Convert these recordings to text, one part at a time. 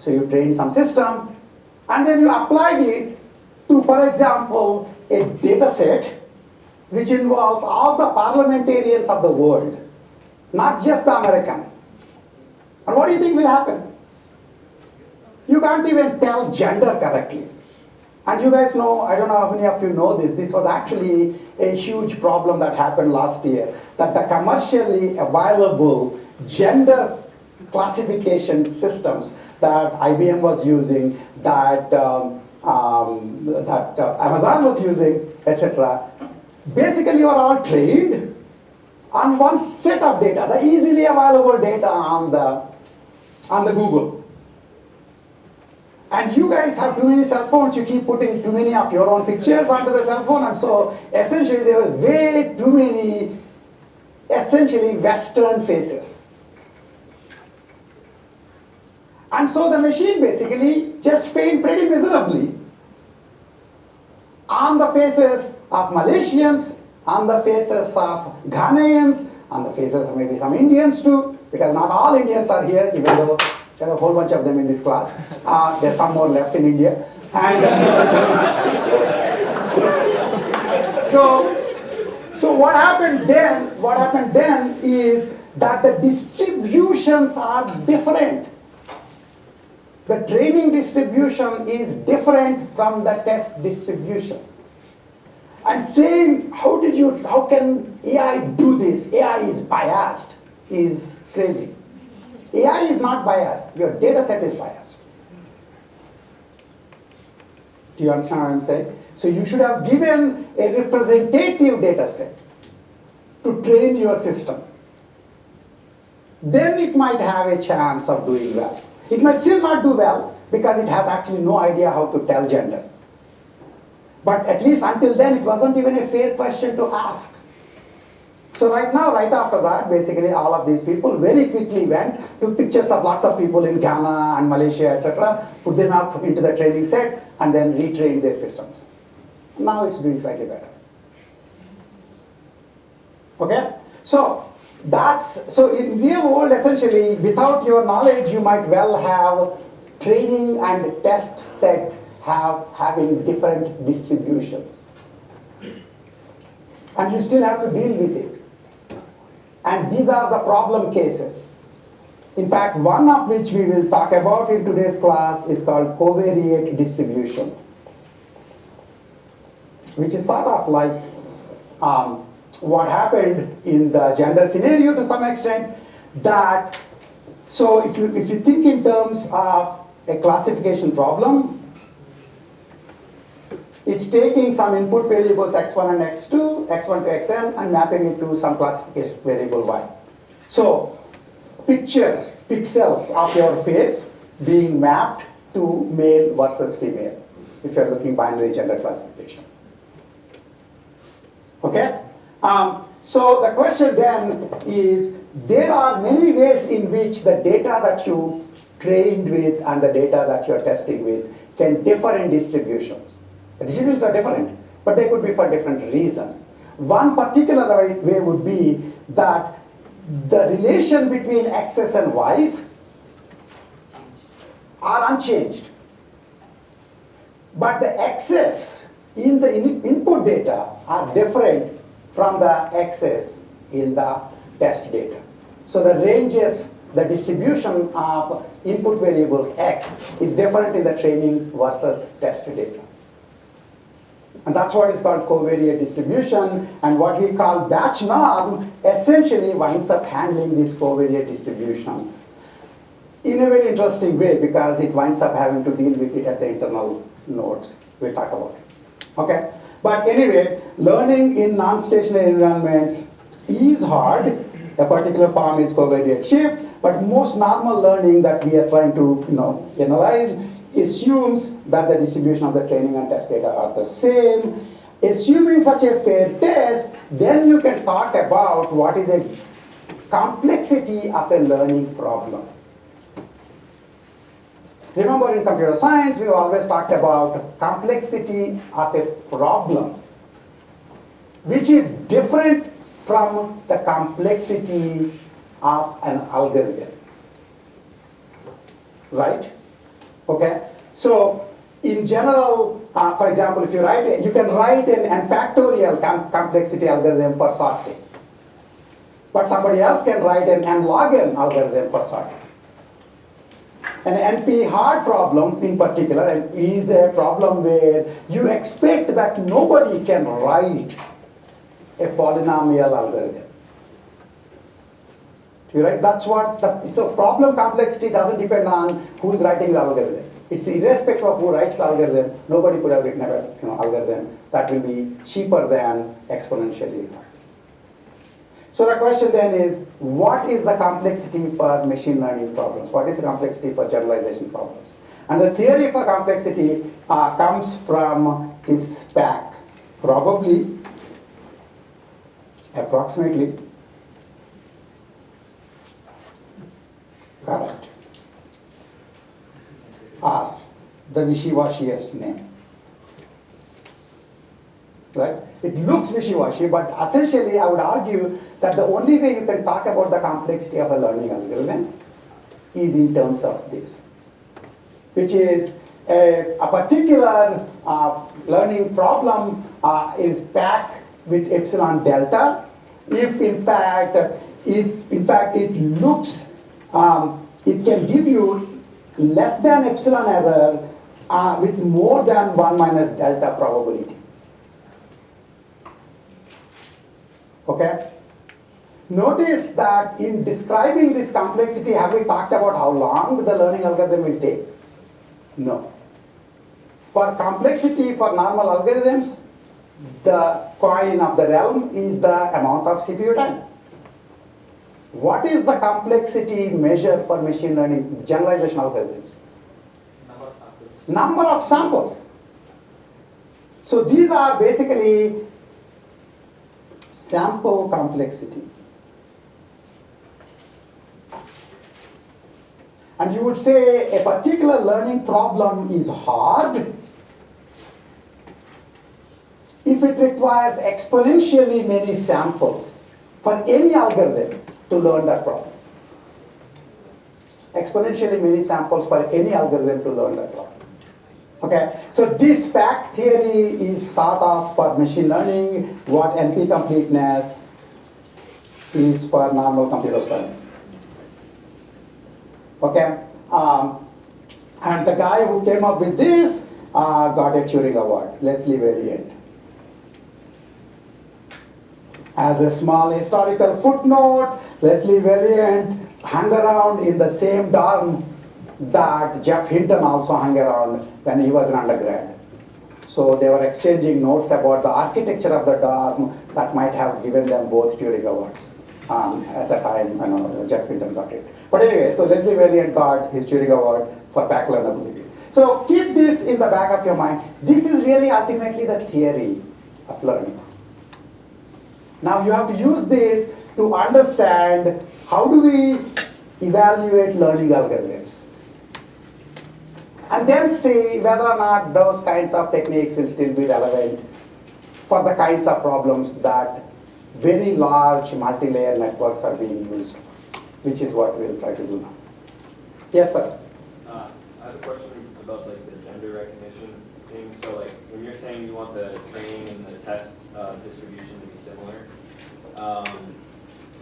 So you trained some system, and then you applied it to, for example, a data set which involves all the parliamentarians of the world, not just the American. And what do you think will happen? You can't even tell gender correctly. And you guys know, I don't know how many of you know this was actually a huge problem that happened last year, that the commercially available gender classification systems that IBM was using, that Amazon was using, etc., basically are all trained on one set of data, the easily available data on the Google. And you guys have too many cell phones, you keep putting too many of your own pictures onto the cell phone, and so essentially there were way too many, essentially Western faces. And so the machine basically just failed pretty miserably on the faces of Malaysians, on the faces of Ghanaians, on the faces of maybe some Indians too, because not all Indians are here, even though there are a whole bunch of them in this class. There's some more left in India. And so what happened then is that the distributions are different. The training distribution is different from the test distribution. And saying, how can AI do this? AI is biased, is crazy. AI is not biased, your data set is biased. Do you understand what I'm saying? So you should have given a representative data set to train your system. Then it might have a chance of doing well. It might still not do well because it has actually no idea how to tell gender. But at least until then, it wasn't even a fair question to ask. So right now, right after that, basically all of these people very quickly went, took pictures of lots of people in Ghana and Malaysia, etc., put them up into the training set, and then retrained their systems. Now it's doing slightly better. Okay? So in real world, essentially, without your knowledge, you might well have training and test set having different distributions. And you still have to deal with it. And these are the problem cases. In fact, one of which we will talk about in today's class is called covariate distribution, which is sort of like what happened in the gender scenario to some extent. That, so if you think in terms of a classification problem, it's taking some input variables x1 and x2, x1 to xn, and mapping it to some classification variable y. So picture pixels of your face being mapped to male versus female, if you're looking binary gender classification. Okay? So the question then is, there are many ways in which the data that you trained with and the data that you're testing with can differ in distributions. The distributions are different, but they could be for different reasons. One particular way would be that the relation between x's and y's are unchanged. But the x's in the input data are different from the x's in the test data. So the ranges, the distribution of input variables x is different in the training versus test data. And that's what is called covariate distribution, and what we call batch norm essentially winds up handling this covariate distribution in a very interesting way, because it winds up having to deal with it at the internal nodes. We'll talk about it. Okay? But anyway, learning in non-stationary environments is hard. A particular form is covariate shift, but most normal learning that we are trying to analyze assumes that the distribution of the training and test data are the same. Assuming such a fair test, then you can talk about what is a complexity of a learning problem. Remember, in computer science, we've always talked about complexity of a problem, which is different from the complexity of an algorithm. Right? Okay, so in general, for example, if you write, you can write an factorial complexity algorithm for sorting, but somebody else can write an n-log n algorithm for sorting. An NP-hard problem in particular is a problem where you expect that nobody can write a polynomial algorithm. Right? That's what so problem complexity doesn't depend on who's writing the algorithm. It's irrespective of who writes the algorithm. Nobody could have written a algorithm that will be cheaper than exponentially hard. So the question then is, what is the complexity for machine learning problems? What is the complexity for generalization problems? And the theory for complexity comes from this pack, probably, approximately, correct, R, the wishy-washiest name. Right? It looks wishy-washy, but essentially I would argue that the only way you can talk about the complexity of a learning algorithm is in terms of this, which is a particular learning problem is packed with epsilon delta. If in fact it looks, it can give you less than epsilon error with more than 1 minus delta probability. Okay? Notice that in describing this complexity, have we talked about how long the learning algorithm will take? No. For complexity for normal algorithms, the coin of the realm is the amount of CPU time. What is the complexity measure for machine learning generalization algorithms? Number of samples. Number of samples. So these are basically sample complexity. And you would say a particular learning problem is hard if it requires exponentially many samples for any algorithm to learn that problem. Exponentially many samples for any algorithm to learn that problem. Okay, so this pack theory is sort of for machine learning what NP completeness is for normal computer science. Okay, and the guy who came up with this got a Turing Award, Leslie Variant. As a small historical footnote, Leslie Variant hung around in the same dorm that Jeff Hinton also hung around when he was an undergrad. So they were exchanging notes about the architecture of the dorm that might have given them both Turing Awards. At the time, Jeff Hinton got it. But anyway, so Leslie Variant got his Turing Award for pack learnability. So keep this in the back of your mind. This is really ultimately the theory of learning. Now you have to use this to understand how do we evaluate learning algorithms. And then see whether or not those kinds of techniques will still be relevant for the kinds of problems that very large multi-layer networks are being used for, which is what we'll try to do now. Yes, sir? I have a question about like the gender recognition thing. So like when you're saying you want the training and the test distribution to be similar,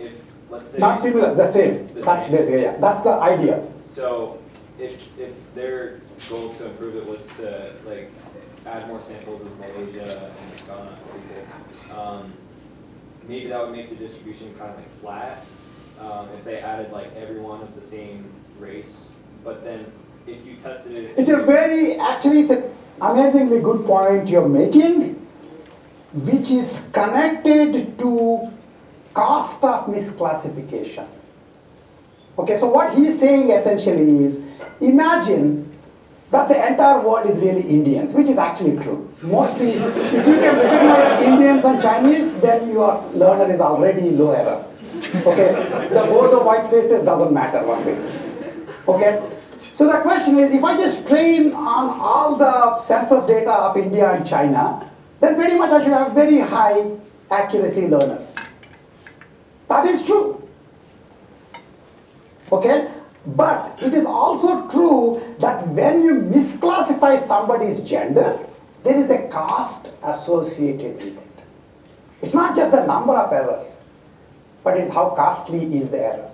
if let's say Not similar, the same. That's basically, yeah. That's the idea. So if their goal to improve it was to like add more samples of Malaysia and Ghana people, maybe that would make the distribution kind of like flat if they added like everyone of the same race. But then if you tested it, It's an amazingly good point you're making, which is connected to cost of misclassification. Okay, so what he's saying essentially is, imagine that the entire world is really Indians, which is actually true. Mostly, if you can recognize Indians and Chinese, then your learner is already low error. Okay, the bozo white faces doesn't matter one bit. Okay, so the question is, if I just train on all the census data of India and China, then pretty much I should have very high accuracy learners. That is true. Okay, But it is also true that when you misclassify somebody's gender, there is a cost associated with it. It's not just the number of errors, but it's how costly is the error.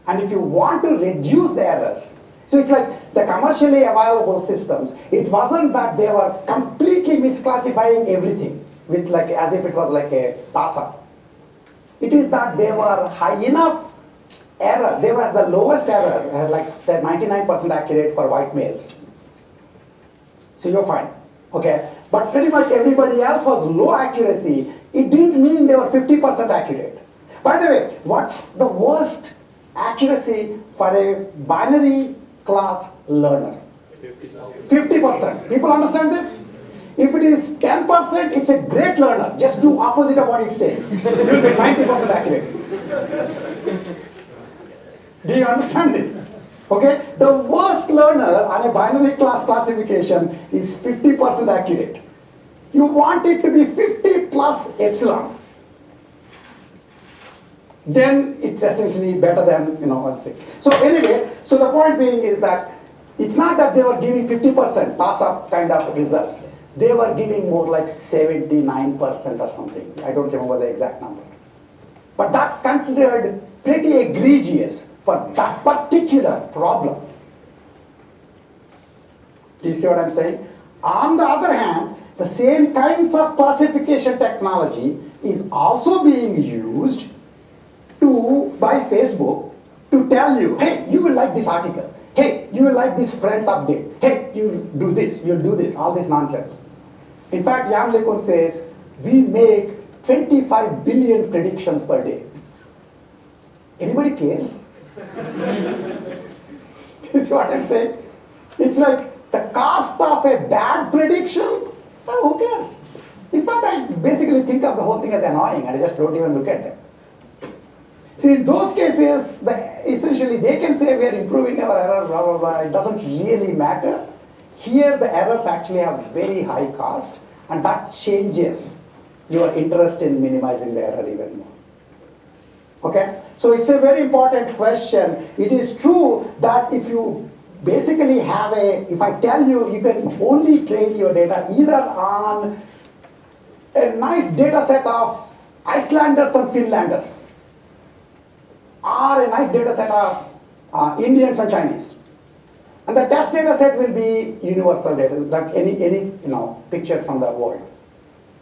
And if you want to reduce the errors, so it's like the commercially available systems, it wasn't that they were completely misclassifying everything with like as if it was like a toss-up. It is that they were high enough error, they was the lowest error, like they're 99% accurate for white males. So you're fine, okay? But pretty much everybody else was low accuracy. It didn't mean they were 50% accurate. By the way, what's the worst accuracy for a binary class learner? 50%. People understand this? If it is 10%, it's a great learner. Just do opposite of what it's saying. You'll be 90% accurate. Do you understand this? Okay? The worst learner on a binary class classification is 50% accurate. You want it to be 50 plus epsilon. Then it's essentially better than, a 6. So anyway, so the point being is that it's not that they were giving 50% toss-up kind of results. They were giving more like 79% or something. I don't remember the exact number. But that's considered pretty egregious for that particular problem. Do you see what I'm saying? On the other hand, the same kinds of classification technology is also being used by Facebook to tell you, hey, you will like this article. Hey, you will like this Friends update. Hey, you'll do this, all this nonsense. In fact, Jan LeCun says, we make 25 billion predictions per day. Anybody cares? Do you see what I'm saying? It's like the cost of a bad prediction, who cares? In fact, I basically think of the whole thing as annoying and I just don't even look at them. See, in those cases, essentially they can say we are improving our error, blah, blah, blah. It doesn't really matter. Here the errors actually have very high cost and that changes your interest in minimizing the error even more. Okay? So it's a very important question. It is true that if you basically have if I tell you, you can only train your data either on a nice data set of Icelanders and Finlanders, or a nice data set of Indians and Chinese. And the test data set will be universal data, like any picture from the world.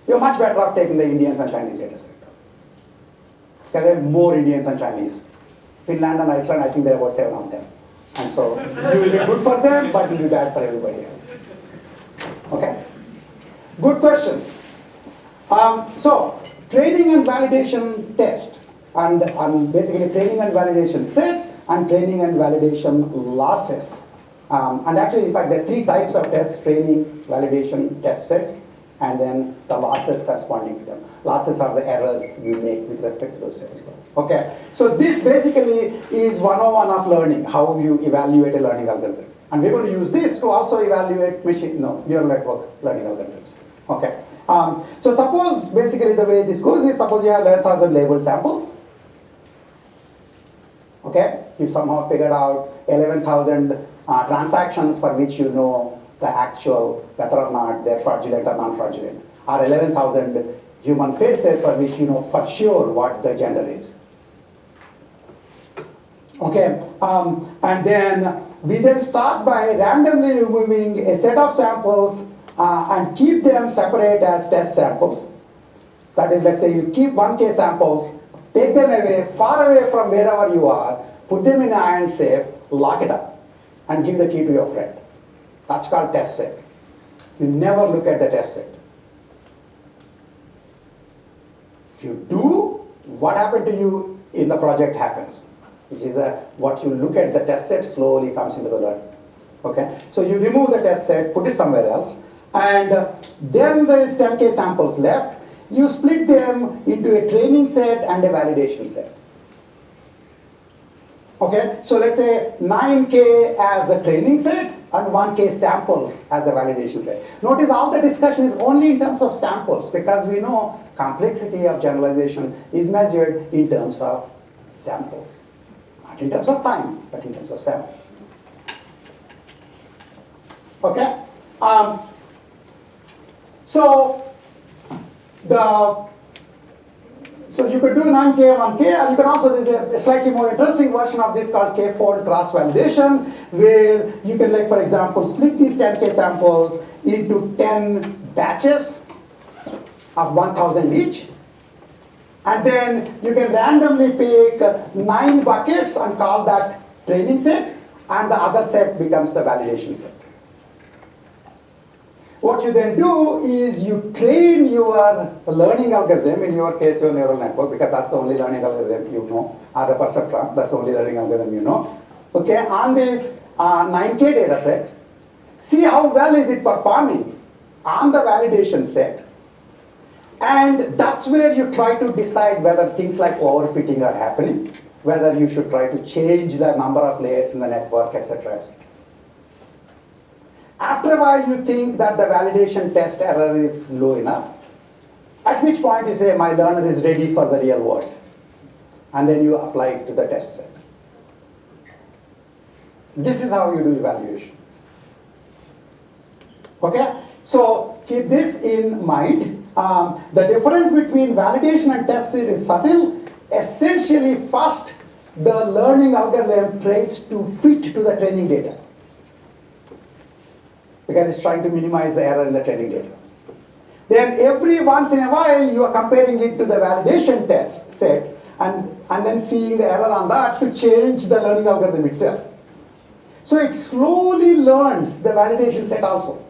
You're much better off taking the Indians and Chinese data set. Because there are more Indians and Chinese. Finland and Iceland, I think there are about 7 of them. And so you will be good for them, but you will be bad for everybody else. Okay? Good questions. So, training and validation test. And basically training and validation sets and training and validation losses. And actually, in fact, there are 3 types of tests: training, validation, test sets, and then the losses corresponding to them. Losses are the errors you make with respect to those sets. Okay, so this basically is 101 of learning, how you evaluate a learning algorithm. And we're going to use this to also evaluate neural network learning algorithms. Okay, so suppose basically the way this goes is, suppose you have 11,000 labeled samples. Okay, you somehow figured out 11,000 transactions for which you know the actual, whether or not they're fraudulent or non-fraudulent, or 11,000 human faces for which you know for sure what the gender is. Okay, and then we then start by randomly removing a set of samples and keep them separate as test samples. That is, let's say you keep 1K samples, take them away, far away from wherever you are, put them in an iron safe, lock it up, and give the key to your friend. That's called test set. You never look at the test set. If you do, what happened to you in the project happens, which is that what you look at the test set slowly comes into the learning. Okay, so you remove the test set, put it somewhere else, and then there is 10K samples left. You split them into a training set and a validation set. Okay, so let's say 9K as the training set and 1K samples as the validation set. Notice all the discussion is only in terms of samples, because we know complexity of generalization is measured in terms of samples, not not in terms of time, but in terms of samples. Okay? So you could do 9K, 1K, and you can also, there's a slightly more interesting version of this called K-fold cross-validation, where you can, like, for example, split these 10K samples into 10 batches of 1,000 each. And then you can randomly pick 9 buckets and call that training set, and the other set becomes the validation set. What you then do is you train your learning algorithm, in your case your neural network, because that's the only learning algorithm you know, or the perceptron, that's the only learning algorithm you know. Okay, on this 9K data set, see how well is it performing on the validation set. And that's where you try to decide whether things like overfitting are happening, whether you should try to change the number of layers in the network, etc. After a while, you think that the validation test error is low enough, at which point you say, my learner is ready for the real world. And then you apply it to the test set. This is how you do evaluation. Okay? So keep this in mind. The difference between validation and test set is subtle. Essentially, first, the learning algorithm tries to fit to the training data, because it's trying to minimize the error in the training data. Then every once in a while, you are comparing it to the validation test set, and then seeing the error on that to change the learning algorithm itself. So it slowly learns the validation set also.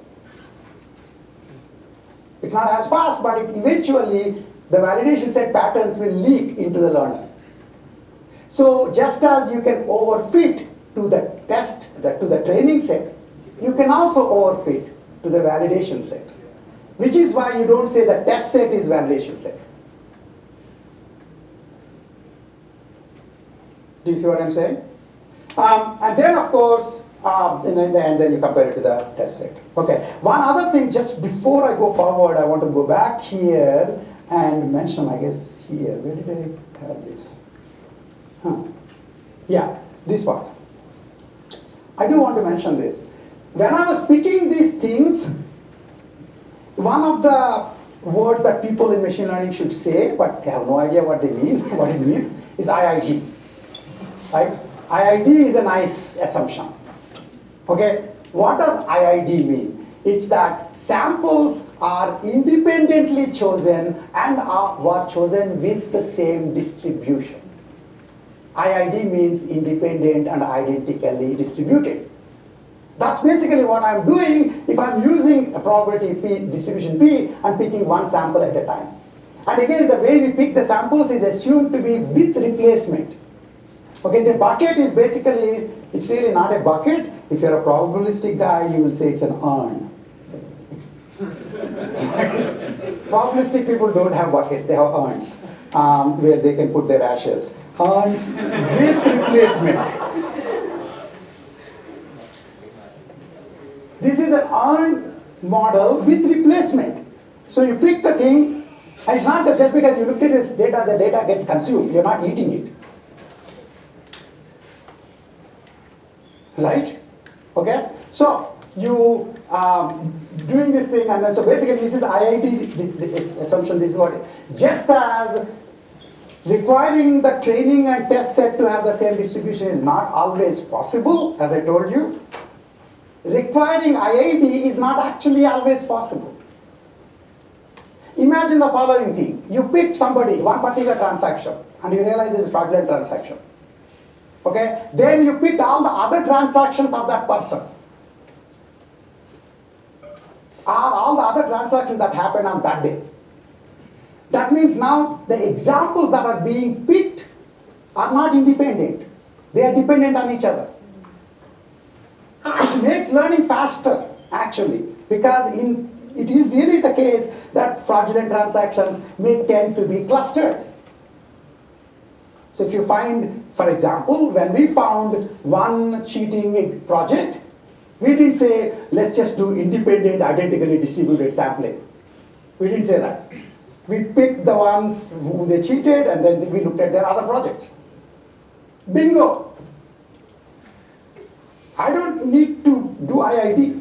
It's not as fast, but eventually the validation set patterns will leak into the learner. So just as you can overfit to the test, to the training set, you can also overfit to the validation set, which is why you don't say the test set is validation set. Do you see what I'm saying? And then, of course, in the end, then you compare it to the test set. Okay. One other thing, just before I go forward, I want to go back here and mention, I guess here, where did I have this? Yeah, this part. I do want to mention this. When I was speaking these things, one of the words that people in machine learning should say, but they have no idea what they mean, what it means, is IID. Right? IID is a nice assumption. Okay? What does IID mean? It's that samples are independently chosen and were chosen with the same distribution. IID means independent and identically distributed. That's basically what I'm doing if I'm using a probability P, distribution P, and picking one sample at a time. And again, the way we pick the samples is assumed to be with replacement. Okay, the bucket is basically, it's really not a bucket. If you're a probabilistic guy, you will say it's an urn. Probabilistic people don't have buckets, they have urns, where they can put their ashes. Urns with replacement. This is an urn model with replacement. So you pick the thing, and it's not that just because you looked at this data, the data gets consumed. You're not eating it. Right? Okay? So you doing this thing, and then so basically this is IID this assumption. This is what, just as requiring the training and test set to have the same distribution is not always possible, as I told you, requiring IID is not actually always possible. Imagine the following thing. You pick somebody, one particular transaction, and you realize it's a fraudulent transaction. Okay? Then you picked all the other transactions of that person. Or all the other transactions that happened on that day. That means now the examples that are being picked are not independent. They are dependent on each other. It makes learning faster, actually, because it is really the case that fraudulent transactions may tend to be clustered. So if you find, for example, when we found one cheating project, we didn't say, let's just do independent, identically distributed sampling. We didn't say that. We picked the ones who they cheated, and then we looked at their other projects. Bingo! I don't need to do IIT. Do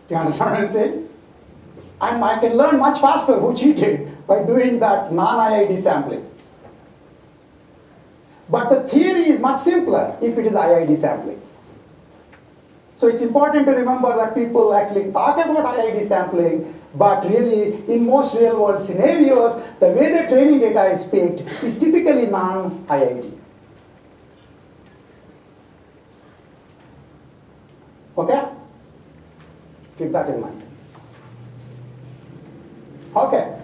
you understand what I'm saying? And I can learn much faster who cheated by doing that non-IIT sampling. But the theory is much simpler if it is IIT sampling. So it's important to remember that people actually talk about IIT sampling, but really in most real world scenarios, the way the training data is picked is typically non-IIT. Okay? Keep that in mind. Okay.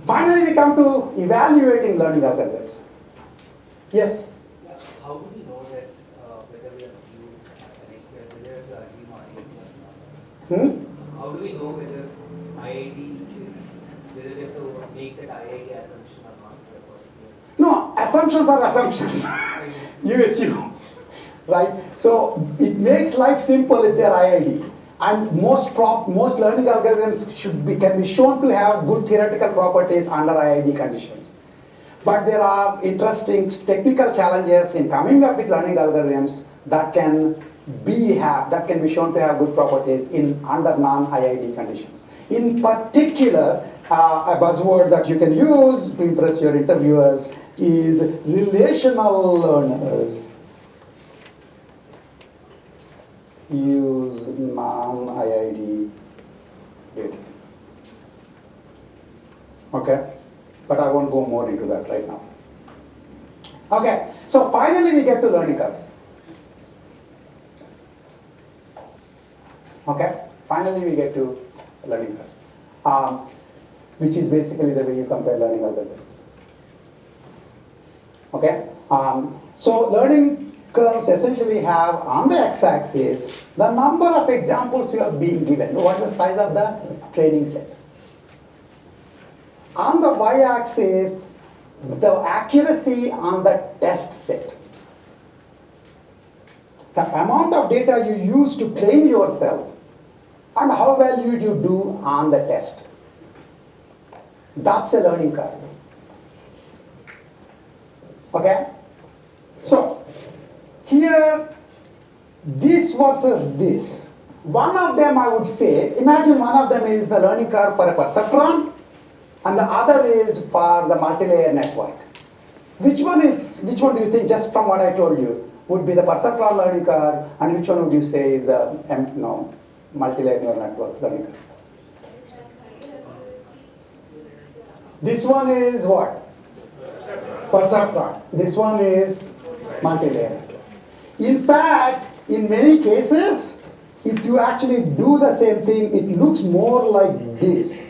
Finally, we come to evaluating learning algorithms. Yes? Yeah, how do we know that whether we have used, like, whether to assume IIT or not? How do we know whether IIT is, whether we have to make that IIT assumption or not for a particular? No, assumptions are assumptions. You assume, right? So it makes life simple if they're IIT. And most learning algorithms can be shown to have good theoretical properties under IIT conditions. But there are interesting technical challenges in coming up with learning algorithms that can be shown to have good properties under non-IIT conditions. In particular, a buzzword that you can use to impress your interviewers is relational learners. Use non-IIT data. Okay? But I won't go more into that right now. Okay, so finally we get to learning curves. Okay, finally we get to learning curves, which is basically the way you compare learning algorithms. Okay, so learning curves essentially have on the x-axis the number of examples you are being given. What is the size of the training set? On the y-axis, the accuracy on the test set. The amount of data you use to train yourself and how well you do on the test. That's a learning curve. Okay? So, here, this versus this. One of them I would say, imagine one of them is the learning curve for a perceptron, and the other is for the multi-layer network. Which one do you think, just from what I told you, would be the perceptron learning curve, and which one would you say is the multi-layer neural network learning curve? This one is what? Perceptron. This one is multi-layer network. In fact, in many cases, if you actually do the same thing, it looks more like this.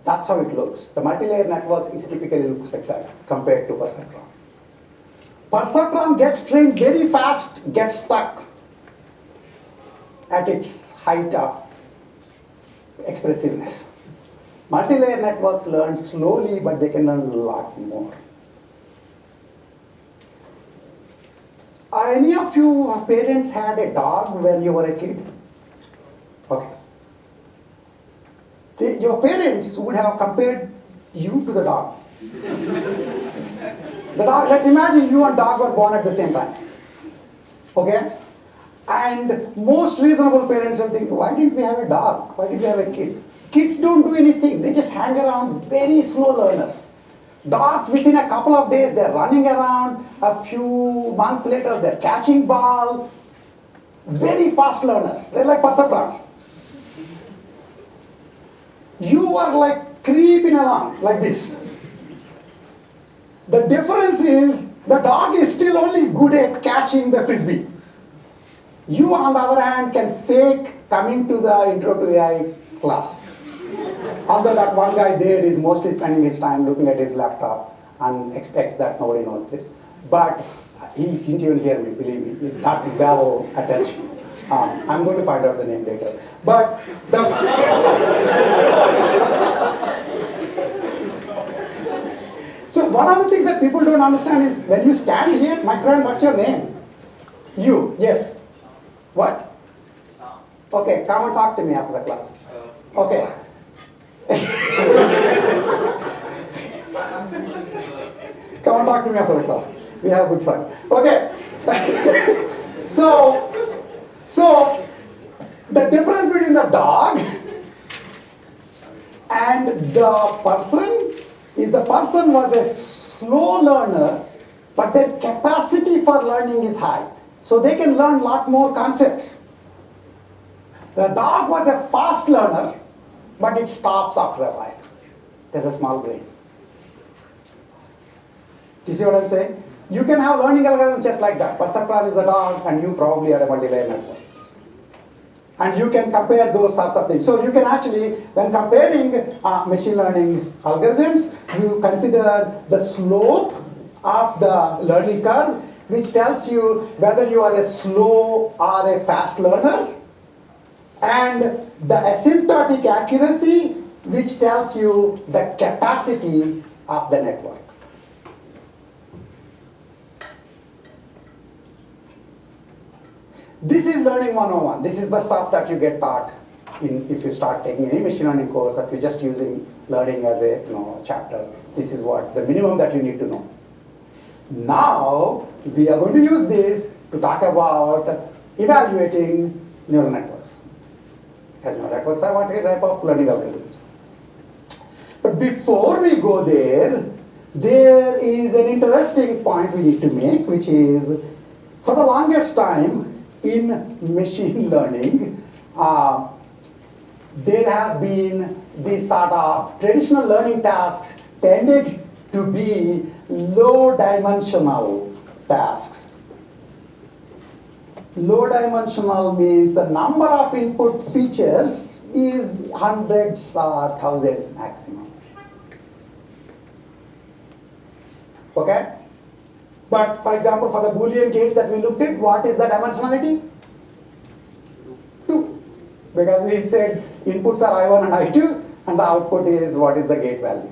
That's how it looks. The multi-layer network typically looks like that compared to perceptron. Perceptron gets trained very fast, gets stuck at its height of expressiveness. Multi-layer networks learn slowly, but they can learn a lot more. Any of you parents had a dog when you were a kid? Okay. Your parents would have compared you to the dog. The dog, let's imagine you and dog were born at the same time. Okay? And most reasonable parents will think, why didn't we have a dog? Why did we have a kid? Kids don't do anything. They just hang around, very slow learners. Dogs, within a couple of days, they're running around. A few months later, they're catching ball. Very fast learners. They're like perceptrons. You are like creeping along like this. The difference is the dog is still only good at catching the frisbee. You, on the other hand, can fake coming to the Intro to AI class. Although that one guy there is mostly spending his time looking at his laptop and expects that nobody knows this. But he didn't even hear me, believe me. That well attention. I'm going to find out the name later. But so one of the things that people don't understand is when you stand here, my friend, what's your name? You, yes. What? Okay, come and talk to me after the class. Okay. Come and talk to me after the class. We have good fun. Okay. So the difference between the dog and the person is the person was a slow learner, but their capacity for learning is high. So they can learn a lot more concepts. The dog was a fast learner, but it stops after a while. It has a small brain. Do you see what I'm saying? You can have learning algorithms just like that. Perceptron is a dog, and you probably are a multi-layer network. And you can compare those sorts of things. So you can actually, when comparing machine learning algorithms, you consider the slope of the learning curve, which tells you whether you are a slow or a fast learner, and the asymptotic accuracy, which tells you the capacity of the network. This is learning 101. This is the stuff that you get taught if you start taking any machine learning course, if you're just using learning as a chapter. This is what the minimum that you need to know. Now we are going to use this to talk about evaluating neural networks. Because neural networks are one type of learning algorithms. But before we go there is an interesting point we need to make, which is, for the longest time in machine learning, there have been these sort of traditional learning tasks tended to be low dimensional tasks. Low dimensional means the number of input features is hundreds or thousands maximum. Okay? But for example, for the Boolean gates that we looked at, what is the dimensionality? 2. Because we said inputs are I1 and I2, and the output is what is the gate value.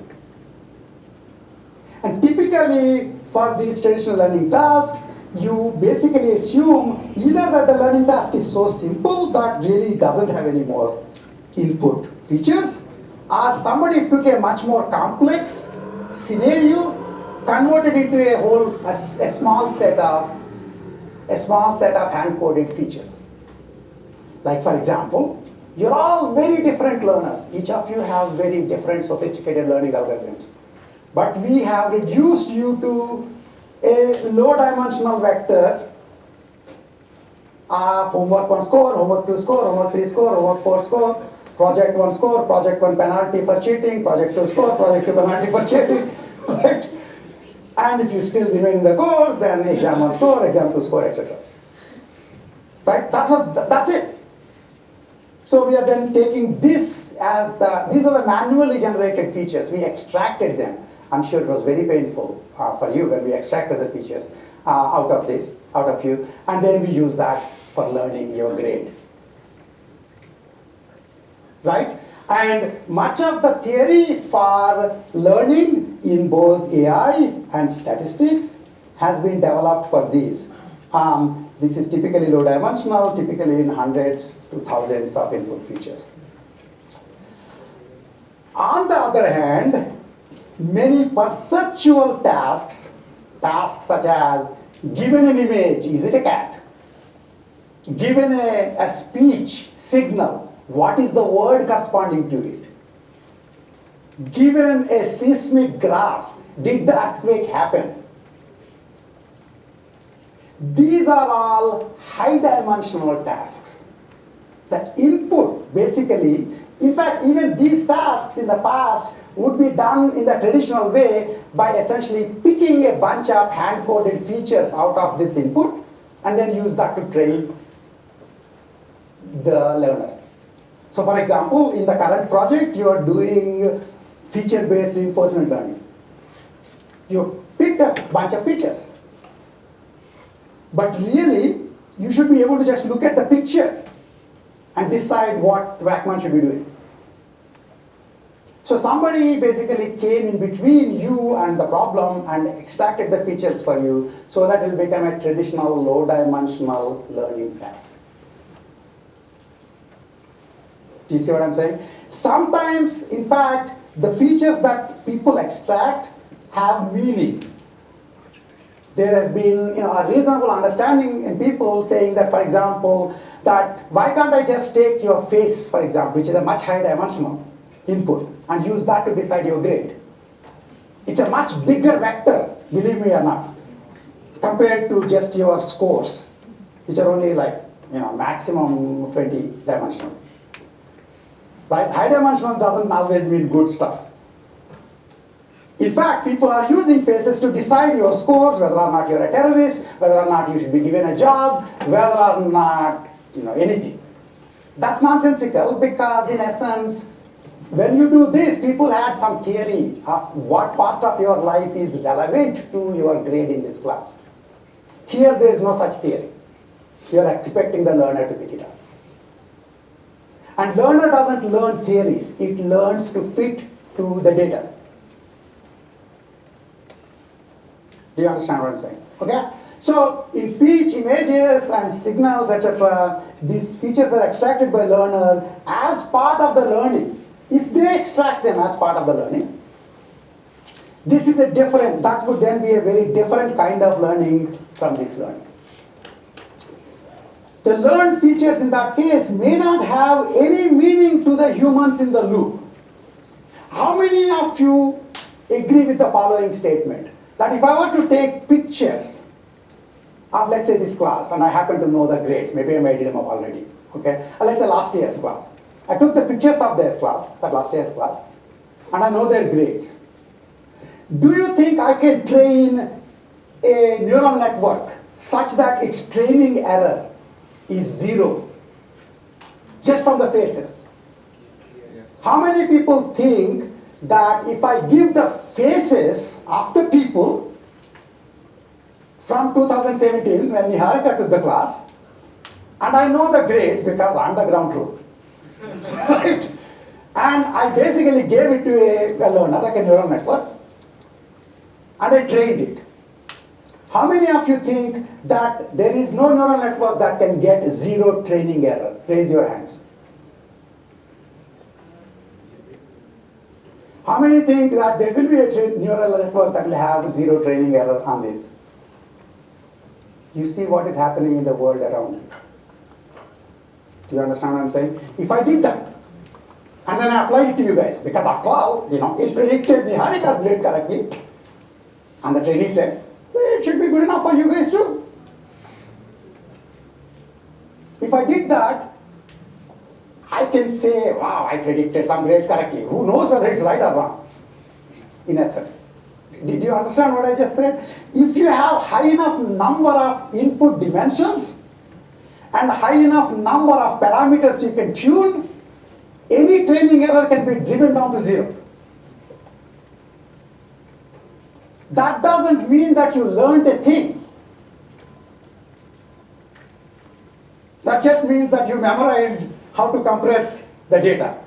And typically, for these traditional learning tasks, you basically assume either that the learning task is so simple that really doesn't have any more input features, or somebody took a much more complex scenario, converted into a small set of hand-coded features. Like for example, you're all very different learners. Each of you have very different sophisticated learning algorithms. But we have reduced you to a low-dimensional vector of homework 1 score, homework 2 score, homework 3 score, homework 4 score, project 1 score, project 1 penalty for cheating, project 2 score, project 2 penalty for cheating, right? And if you still remain in the course, then exam 1 score, exam 2 score, etc. Right? That's it. So we are then taking this as these are the manually generated features. We extracted them. I'm sure it was very painful for you when we extracted the features out of you, and then we use that for learning your grade. Right? And much of the theory for learning in both AI and statistics has been developed for these. This is typically low dimensional, typically in hundreds to thousands of input features. On the other hand, many perceptual tasks such as given an image, is it a cat? Given a speech signal, what is the word corresponding to it? Given a seismic graph, did the earthquake happen? These are all high-dimensional tasks. The input, basically, in fact, even these tasks in the past would be done in the traditional way by essentially picking a bunch of hand-coded features out of this input and then use that to train the learner. So for example, in the current project, you are doing feature-based reinforcement learning. You picked a bunch of features. But really, you should be able to just look at the picture and decide what the Wachman should be doing. So somebody basically came in between you and the problem and extracted the features for you so that it will become a traditional low-dimensional learning task. Do you see what I'm saying? Sometimes, in fact, the features that people extract have meaning. There has been a reasonable understanding in people saying that, for example, that why can't I just take your face, for example, which is a much higher dimensional input, and use that to decide your grade. It's a much bigger vector, believe me or not, compared to just your scores, which are only like maximum 20 dimensional. Right? High dimensional doesn't always mean good stuff. In fact, people are using faces to decide your scores, whether or not you're a terrorist, whether or not you should be given a job, whether or not, anything. That's nonsensical because, in essence, when you do this, people had some theory of what part of your life is relevant to your grade in this class. Here, there is no such theory. You're expecting the learner to pick it up. And learner doesn't learn theories. It learns to fit to the data. Do you understand what I'm saying? Okay? So in speech, images, and signals, etc., these features are extracted by learner as part of the learning. If they extract them as part of the learning, this is that would then be a very different kind of learning from this learning. The learned features in that case may not have any meaning to the humans in the loop. How many of you agree with the following statement? That if I were to take pictures of, let's say, this class, and I happen to know the grades, maybe I made them up already, okay? Let's say last year's class. I took the pictures of their class, that last year's class, and I know their grades. Do you think I can train a neural network such that its training error is 0, just from the faces? How many people think that if I give the faces of the people from 2017 when Niharika took the class, and I know the grades because I'm the ground truth, right? And I basically gave it to a learner, like a neural network, and I trained it. How many of you think that there is no neural network that can get 0 training error? Raise your hands. How many think that there will be a neural network that will have 0 training error on this? You see what is happening in the world around you. Do you understand what I'm saying? If I did that, and then I applied it to you guys, because after all, it predicted Niharika's grade correctly, and the training said, it should be good enough for you guys too. If I did that, I can say, wow, I predicted some grades correctly. Who knows whether it's right or wrong, in essence. Did you understand what I just said? If you have high enough number of input dimensions and high enough number of parameters you can tune, any training error can be driven down to 0. That doesn't mean that you learned a thing. That just means that you memorized how to compress the data.